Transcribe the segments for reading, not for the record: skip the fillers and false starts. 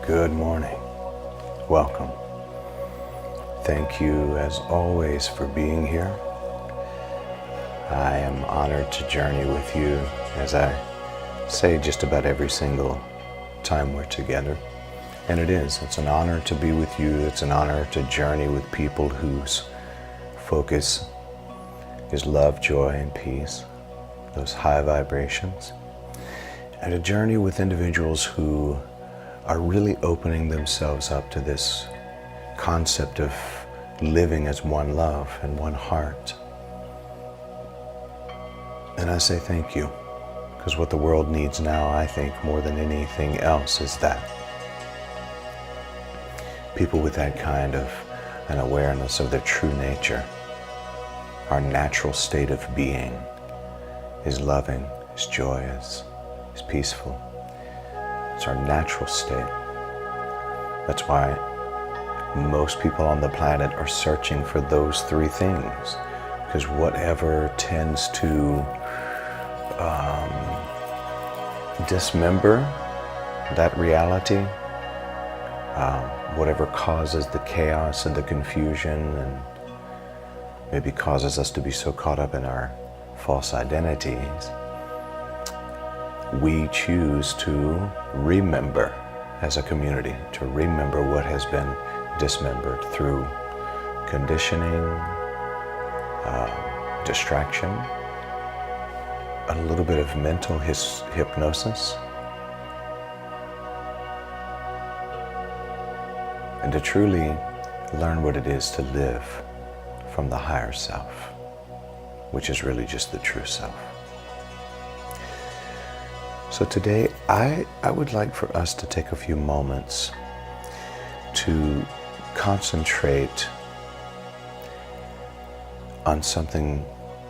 Good morning. Welcome. Thank you as always for being here. I am honored to journey with you, as I say just about every single time we're together. And it's an honor to be with you. It's an honor to journey with people whose focus is love, joy, and peace, those high vibrations. And to journey with individuals who are really opening themselves up to this concept of living as one love and one heart. And I say thank you, because what the world needs now, I think, more than anything else is that. People with that kind of an awareness of their true nature. Our natural state of being is loving, is joyous, is peaceful. It's our natural state. That's why most people on the planet are searching for those three things, because whatever tends to dismember that reality, whatever causes the chaos and the confusion and maybe causes us to be so caught up in our false identities, we choose to remember as a community, to remember what has been dismembered through conditioning, distraction, a little bit of mental hypnosis, and to truly learn what it is to live from the higher self, which is really just the true self. So today, I would like for us to take a few moments to concentrate on something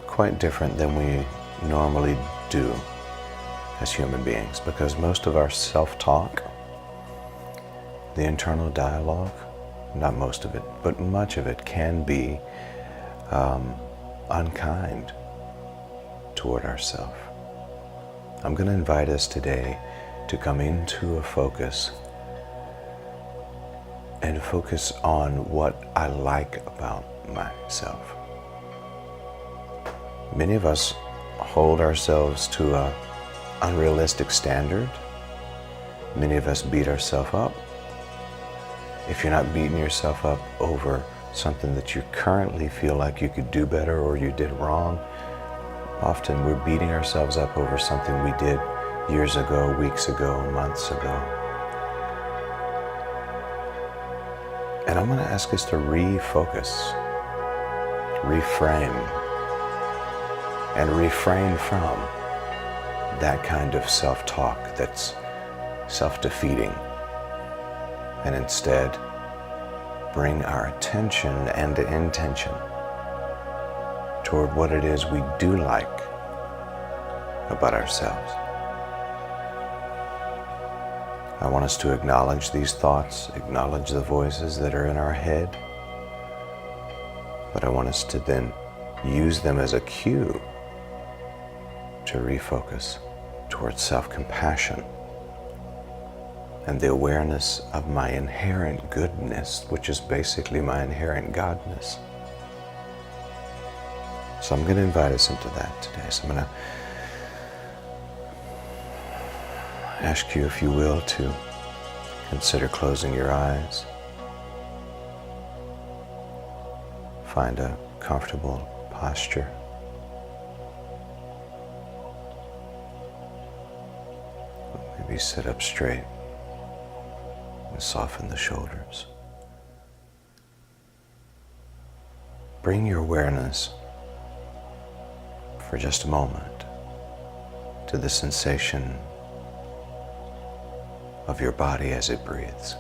quite different than we normally do as human beings, because most of our self-talk, the internal dialogue, not most of it, but much of it can be unkind toward ourselves. I'm going to invite us today to come into a focus and focus on what I like about myself. Many of us hold ourselves to an unrealistic standard. Many of us beat ourselves up. If you're not beating yourself up over something that you currently feel like you could do better or you did wrong, often we're beating ourselves up over something we did years ago, weeks ago, months ago. And I'm going to ask us to refocus, reframe, and refrain from that kind of self-talk that's self-defeating, and instead bring our attention and intention toward what it is we do like about ourselves. I want us to acknowledge these thoughts, acknowledge the voices that are in our head, but I want us to then use them as a cue to refocus towards self-compassion and the awareness of my inherent goodness, which is basically my inherent godness. So I'm going to invite us into that today. So I'm going to ask you, if you will, to consider closing your eyes. Find a comfortable posture. Maybe sit up straight and soften the shoulders. Bring your awareness for just a moment to the sensation of your body as it breathes.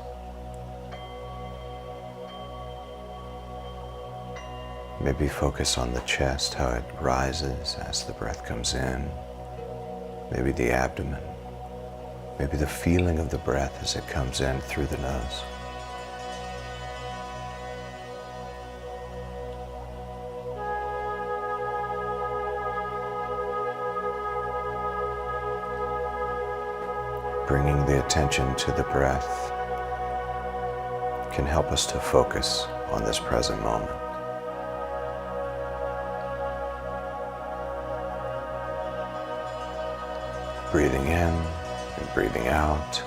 Maybe focus on the chest, how it rises as the breath comes in. Maybe the abdomen. Maybe the feeling of the breath as it comes in through the nose. Bringing the attention to the breath can help us to focus on this present moment. Breathing in and breathing out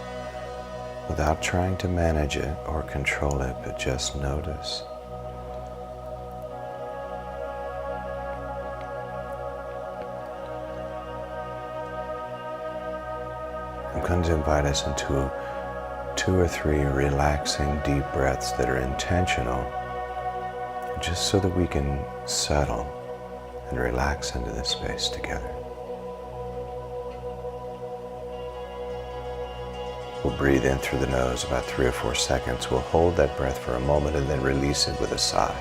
without trying to manage it or control it, but just notice. I'm going to invite us into 2 or 3 relaxing deep breaths that are intentional, just so that we can settle and relax into this space together. We'll breathe in through the nose about 3 or 4 seconds. We'll hold that breath for a moment and then release it with a sigh.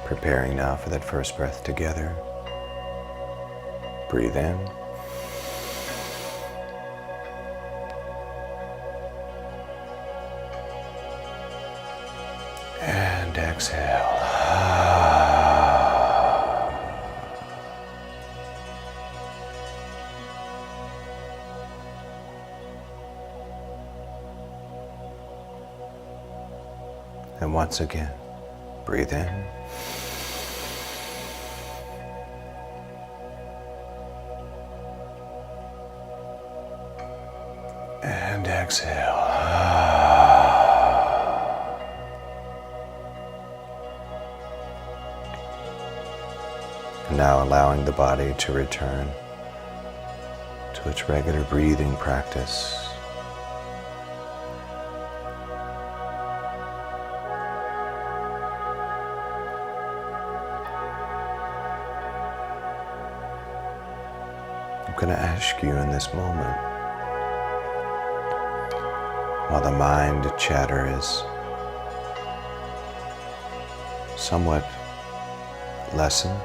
Preparing now for that first breath together. Breathe in. And exhale. And once again, breathe in. And exhale. And now allowing the body to return to its regular breathing practice. I'm going to ask you in this moment, while the mind chatter is somewhat lessened,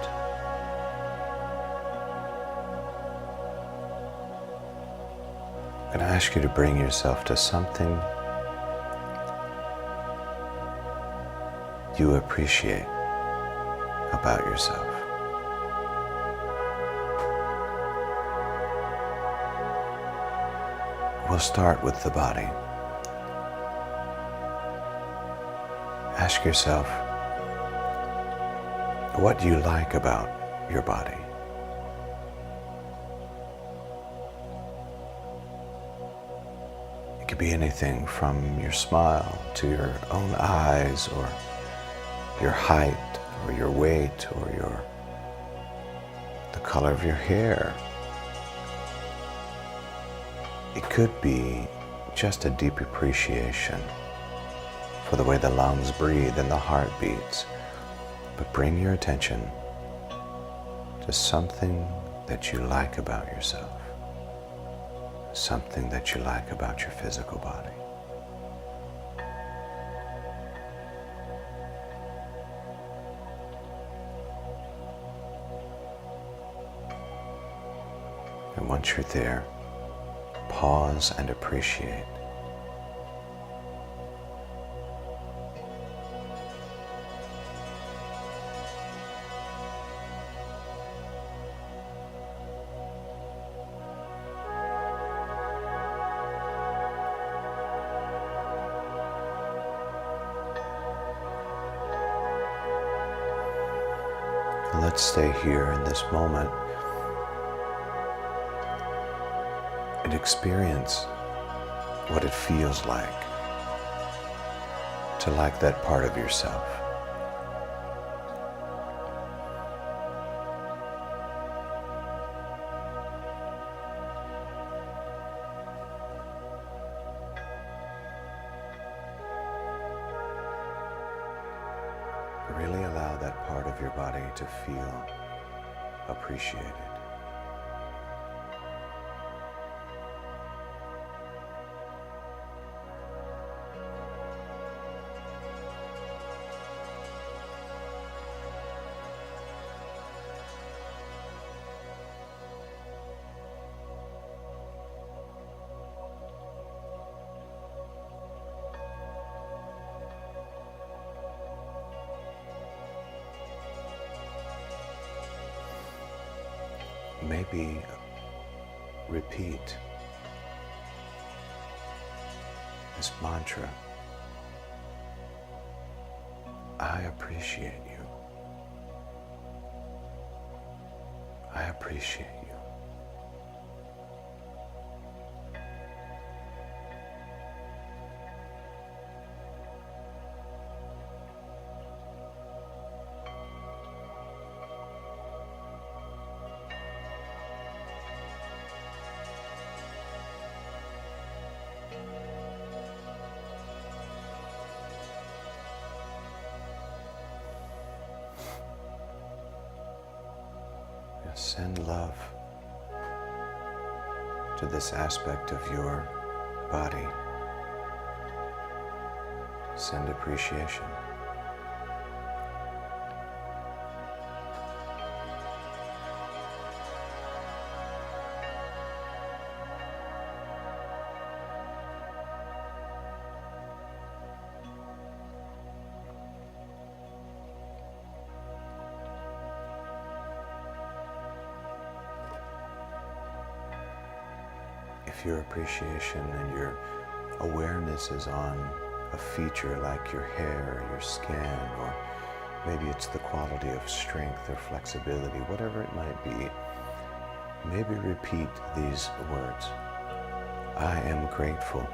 I'm going to ask you to bring yourself to something you appreciate about yourself. We'll start with the body. Ask yourself, what do you like about your body? It could be anything from your smile to your own eyes, or your height, or your weight, or the color of your hair. It could be just a deep appreciation for the way the lungs breathe and the heart beats. But bring your attention to something that you like about yourself, something that you like about your physical body. And once you're there, pause and appreciate. And let's stay here in this moment and experience what it feels like to like that part of yourself. Really allow that part of your body to feel appreciated. Maybe repeat this mantra I appreciate you. I appreciate you. Send love to this aspect of your body. Send appreciation. If your appreciation and your awareness is on a feature like your hair or your skin, or maybe it's the quality of strength or flexibility, whatever it might be, maybe repeat these words. I am grateful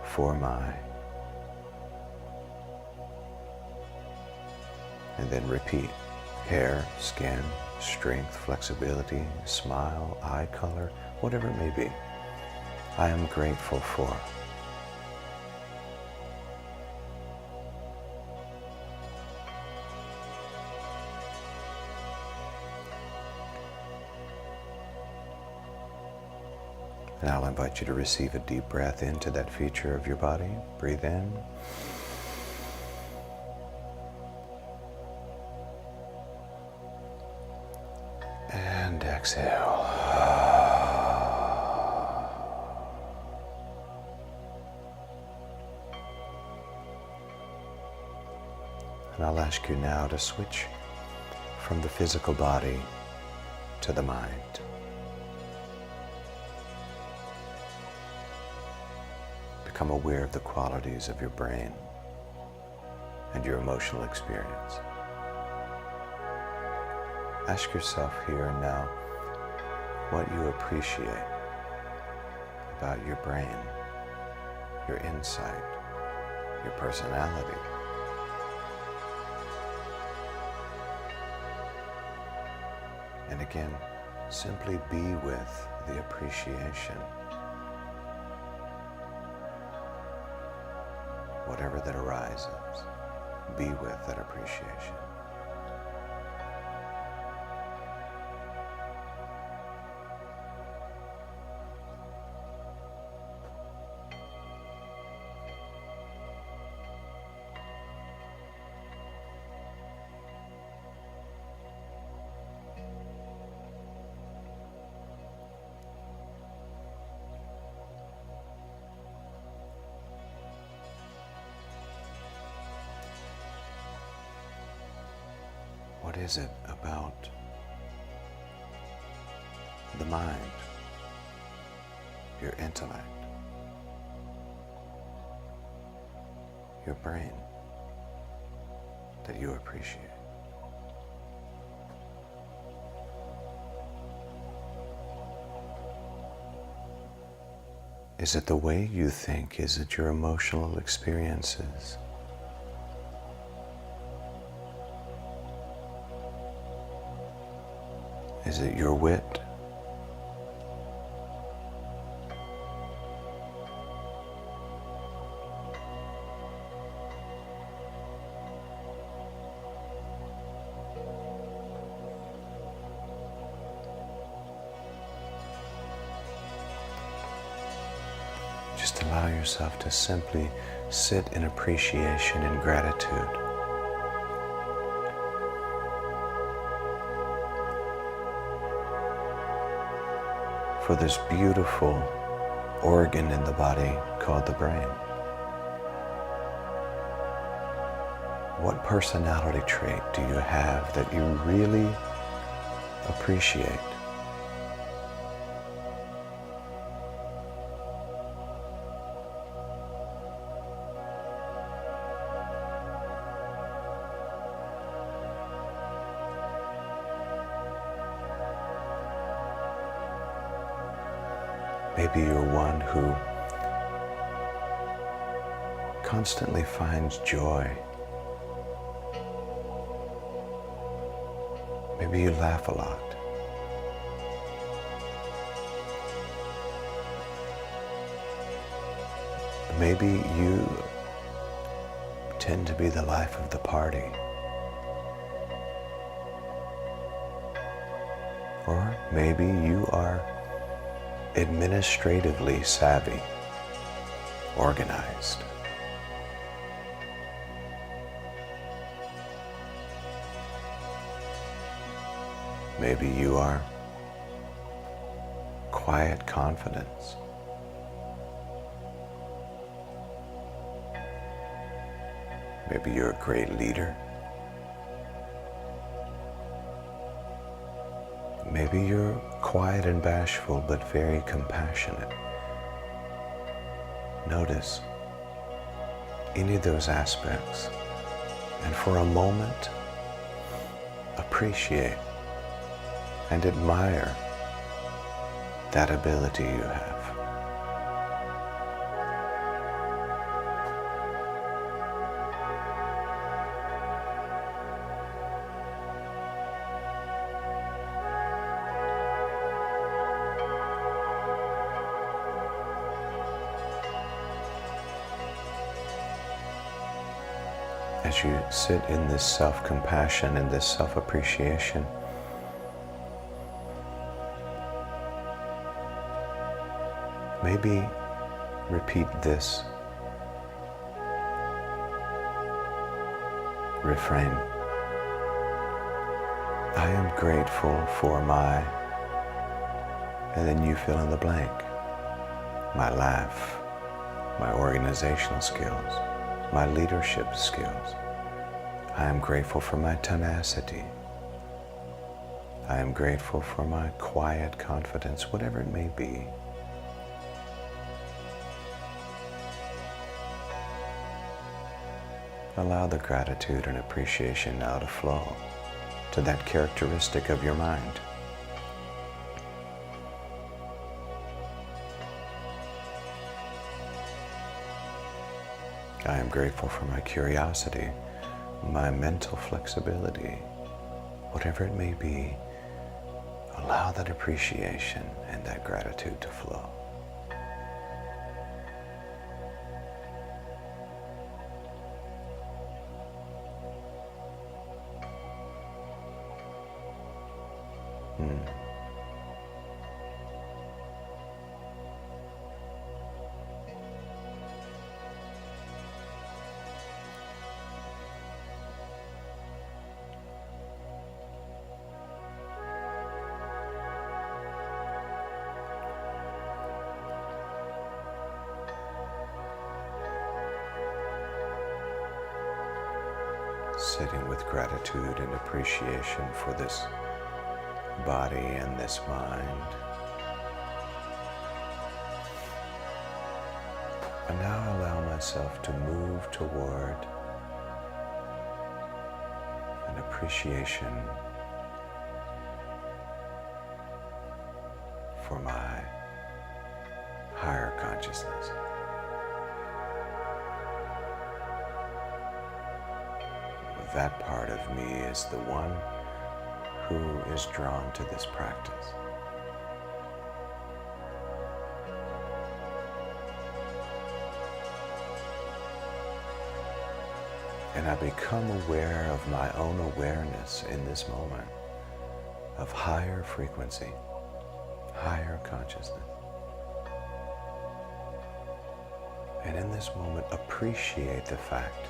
for my, and then repeat, hair, skin, strength, flexibility, smile, eye color, whatever it may be. I am grateful for. And I'll invite you to receive a deep breath into that feature of your body. Breathe in. And exhale. And I'll ask you now to switch from the physical body to the mind. Become aware of the qualities of your brain and your emotional experience. Ask yourself here and now what you appreciate about your brain, your insight, your personality. And again, simply be with the appreciation. Whatever that arises, be with that appreciation. What is it about the mind, your intellect, your brain that you appreciate? Is it the way you think? Is it your emotional experiences? Is it your wit? Just allow yourself to simply sit in appreciation and gratitude. For this beautiful organ in the body called the brain. What personality trait do you have that you really appreciate? Maybe you're one who constantly finds joy. Maybe you laugh a lot. Maybe you tend to be the life of the party. Or maybe you are administratively savvy, organized. Maybe you are quiet confidence. Maybe you're a great leader. Maybe you're quiet and bashful, but very compassionate. Notice any of those aspects, and for a moment, appreciate and admire that ability you have. As you sit in this self-compassion and this self-appreciation, maybe repeat this refrain. I am grateful for my, and then you fill in the blank. My laugh, my organizational skills, my leadership skills. I am grateful for my tenacity. I am grateful for my quiet confidence, whatever it may be. Allow the gratitude and appreciation now to flow to that characteristic of your mind. I am grateful for my curiosity, my mental flexibility, whatever it may be. Allow that appreciation and that gratitude to flow. Sitting with gratitude and appreciation for this body and this mind. And now allow myself to move toward an appreciation for my higher consciousness. That part of me is the one who is drawn to this practice. And I become aware of my own awareness in this moment of higher frequency, higher consciousness. And in this moment, appreciate the fact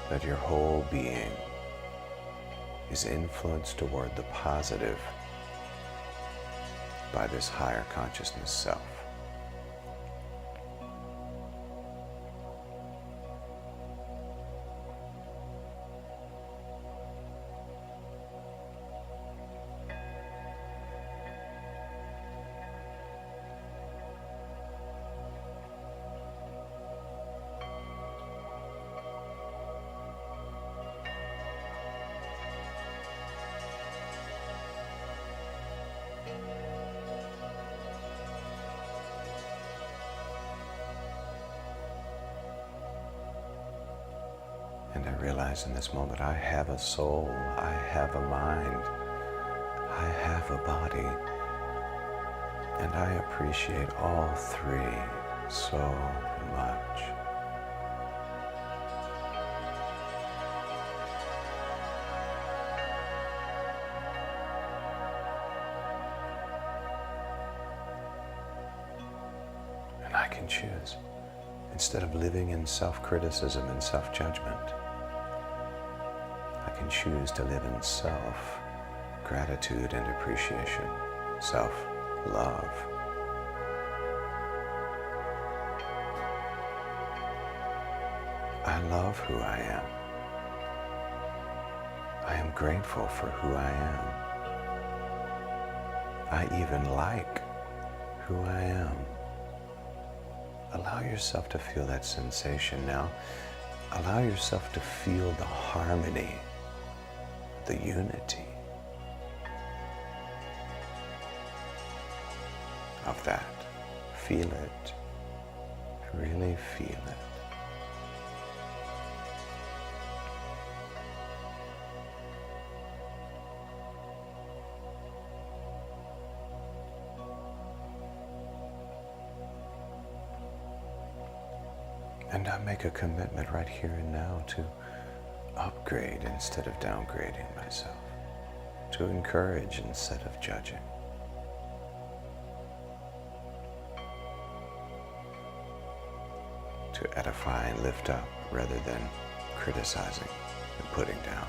that your whole being is influenced toward the positive by this higher consciousness self. I realize in this moment I have a soul, I have a mind, I have a body, and I appreciate all three so much. And I can choose. Instead of living in self-criticism and self-judgment, I can choose to live in self-gratitude and appreciation, self-love. I love who I am. I am grateful for who I am. I even like who I am. Allow yourself to feel that sensation now. Allow yourself to feel the harmony, the unity of that. Feel it. Really feel it. And I make a commitment right here and now to upgrade instead of downgrading myself, to encourage instead of judging, to edify and lift up rather than criticizing and putting down.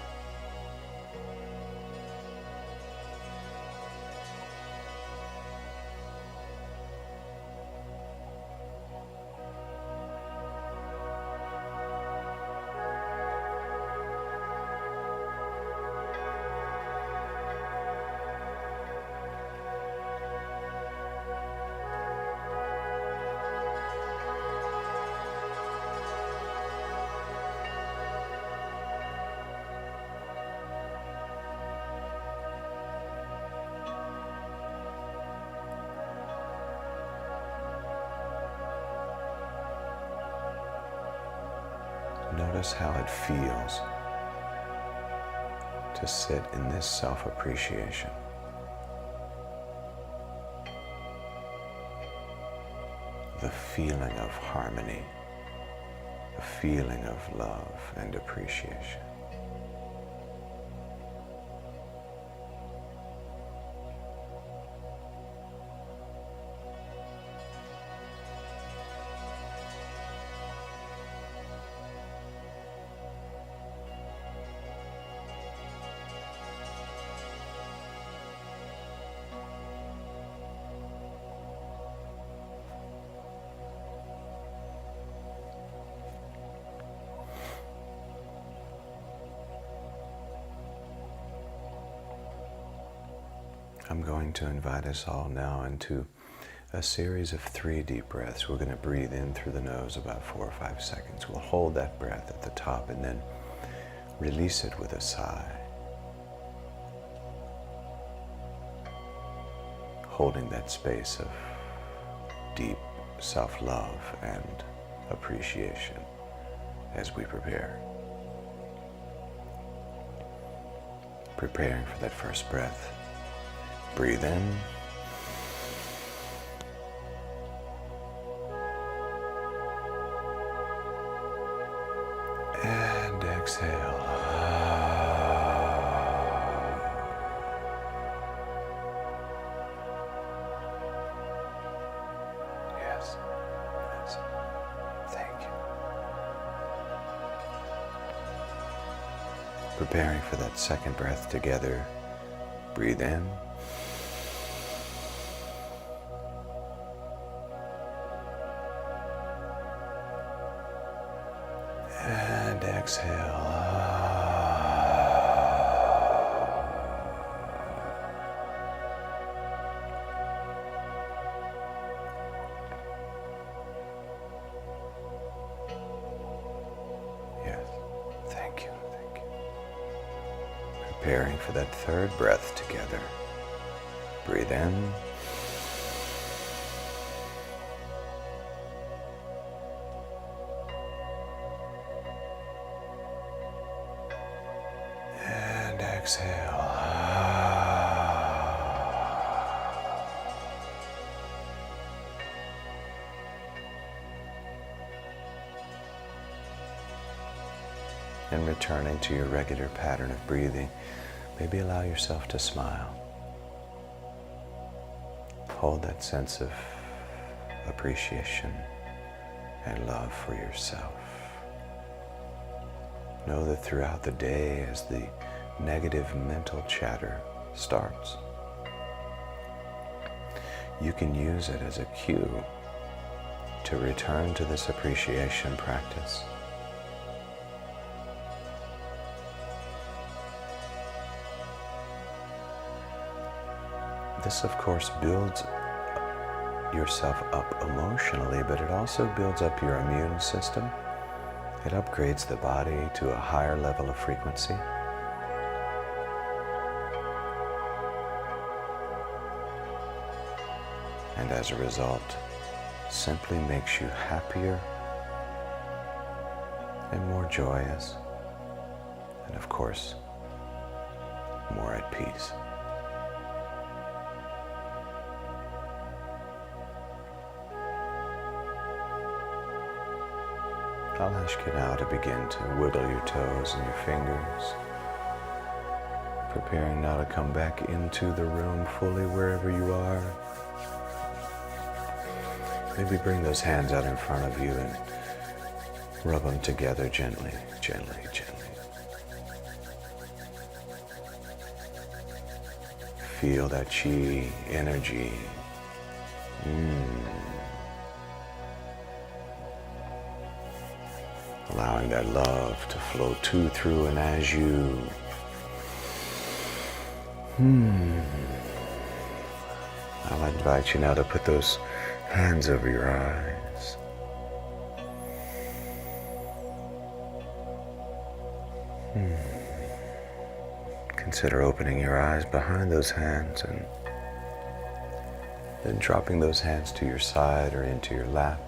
Notice how it feels to sit in this self-appreciation. The feeling of harmony, the feeling of love and appreciation. I'm going to invite us all now into a series of 3 deep breaths. We're going to breathe in through the nose about 4 or 5 seconds. We'll hold that breath at the top and then release it with a sigh. Holding that space of deep self-love and appreciation as we prepare. Preparing for that first breath. Breathe in. And exhale. Yes. Yes. Thank you. Preparing for that second breath together. Breathe in. And exhale. Yes, thank you, thank you. Preparing for that third breath together. Breathe in. and returning to your regular pattern of breathing, maybe allow yourself to smile. Hold that sense of appreciation and love for yourself. Know that throughout the day, as the negative mental chatter starts, you can use it as a cue to return to this appreciation practice. This, of course, builds yourself up emotionally, but it also builds up your immune system. It upgrades the body to a higher level of frequency. And as a result, simply makes you happier and more joyous, and of course, more at peace. I'll ask you now to begin to wiggle your toes and your fingers, preparing now to come back into the room fully wherever you are. Maybe bring those hands out in front of you and rub them together gently, gently, gently. Feel that chi energy. Allowing that love to flow to, through, and as you I'll invite you now to put those hands over your eyes. Consider opening your eyes behind those hands and then dropping those hands to your side or into your lap.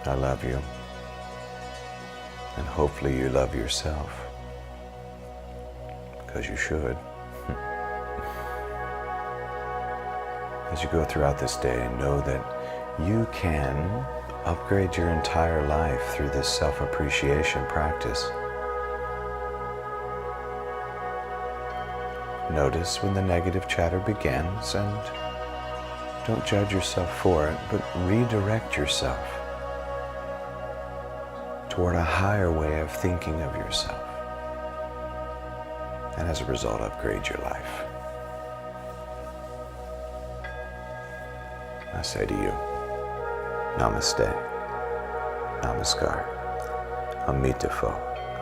I love you, and hopefully you love yourself, because you should. As you go throughout this day, know that you can upgrade your entire life through this self-appreciation practice. Notice when the negative chatter begins, and don't judge yourself for it, but redirect yourself toward a higher way of thinking of yourself, and as a result, upgrade your life. I say to you, Namaste, Namaskar, Amitabha,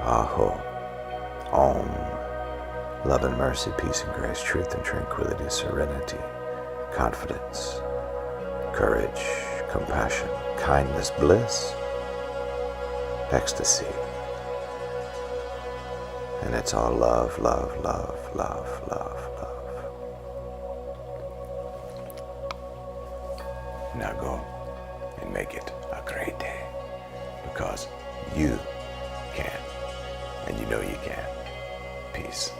Aho, Om. Love and mercy, peace and grace, truth and tranquility, serenity, confidence, courage, compassion, kindness, bliss, ecstasy. And it's all love, love, love, love, love, love. Now go and make it a great day, because you can, and you know you can. Peace.